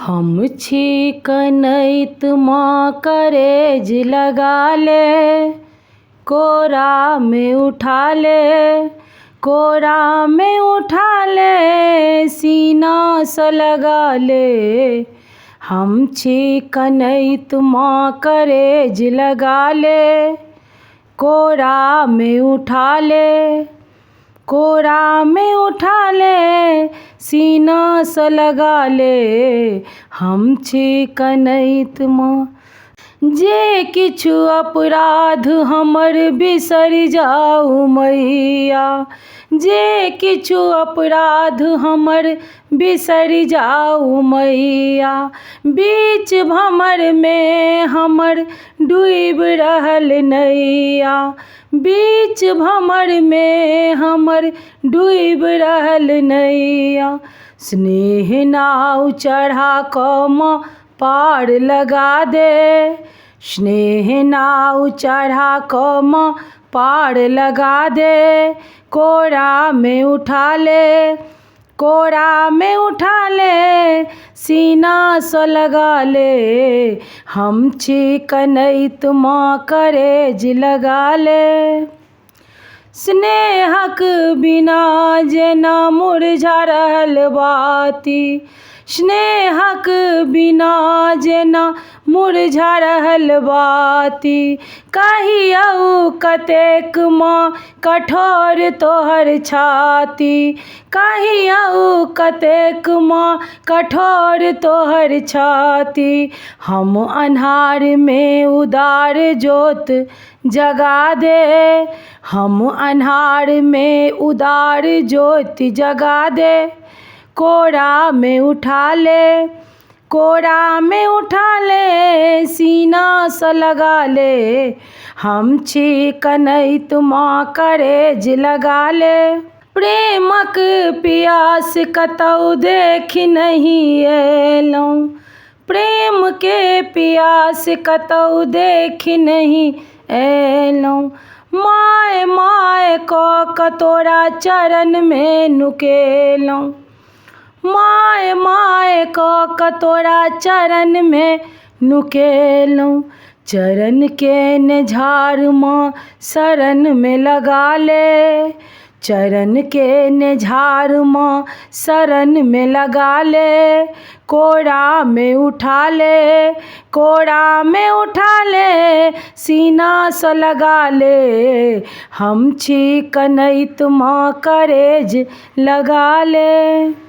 हम छी कनैत माँ करेज लगा ले, कोरा में उठा ले, कोरा में उठा ले, सीना से लगा ले। हम छी कनैत माँ करेज लगा ले, कोरा में उठा ले, कोरा में उठा ले, सीना से लगा ले। हम छी कनैत माँ। जे किछु अपराध हमर बिसर जाऊ मैया, जे किछु अपराध हमर बिसर जाऊ मैया। बीच भंवर में हमर डूबि रहल नैया, बीच भंवर में हमर डूबि रहल नैया। स्नेह नाव चढ़ा कऽ माँ पार लगा दे, स्नेह नाव चढ़ा कऽ माँ पार लगा दे। कोरा में उठा ले, कोरा में उठा ले, सीना से लगा ले। हम छी कनैत माँ करेज लगा ले। स्नेहक बिना जेना मुरझा रहल बाती, स्नेहक बिना जेना मुरझा रहल बाती। कहियौ कतेक माँ कठोर तोहर छाती, कहियौ कतेक माँ कठोर तोहर छाती। हम अन्हार में उदार जोत जगा दे, हम अन्हार में उदार ज्योत जगा दे। कोरा में उठा ले, कोरा में उठा ले, सीना से लगा ले। हम छी कनैत माँ करेज लगा ले। प्रेमक पियास कतौ देख नहीं एलौं, प्रेम के पियास कतौ देख नहीं एलौं। माय माय कऽ कऽ तोरा चरण में नुकेलौं, माय माय कऽ कऽ तोरा चरण में नुकेलौं। चरण के नेझार माँ शरण में लगा ले, चरण के नेझार माँ शरण में लगा ले। कोरा में उठा ले, कोरा में उठा ले, सीना से लगा ले। हम छी कनैत माँ करेज लगा ले।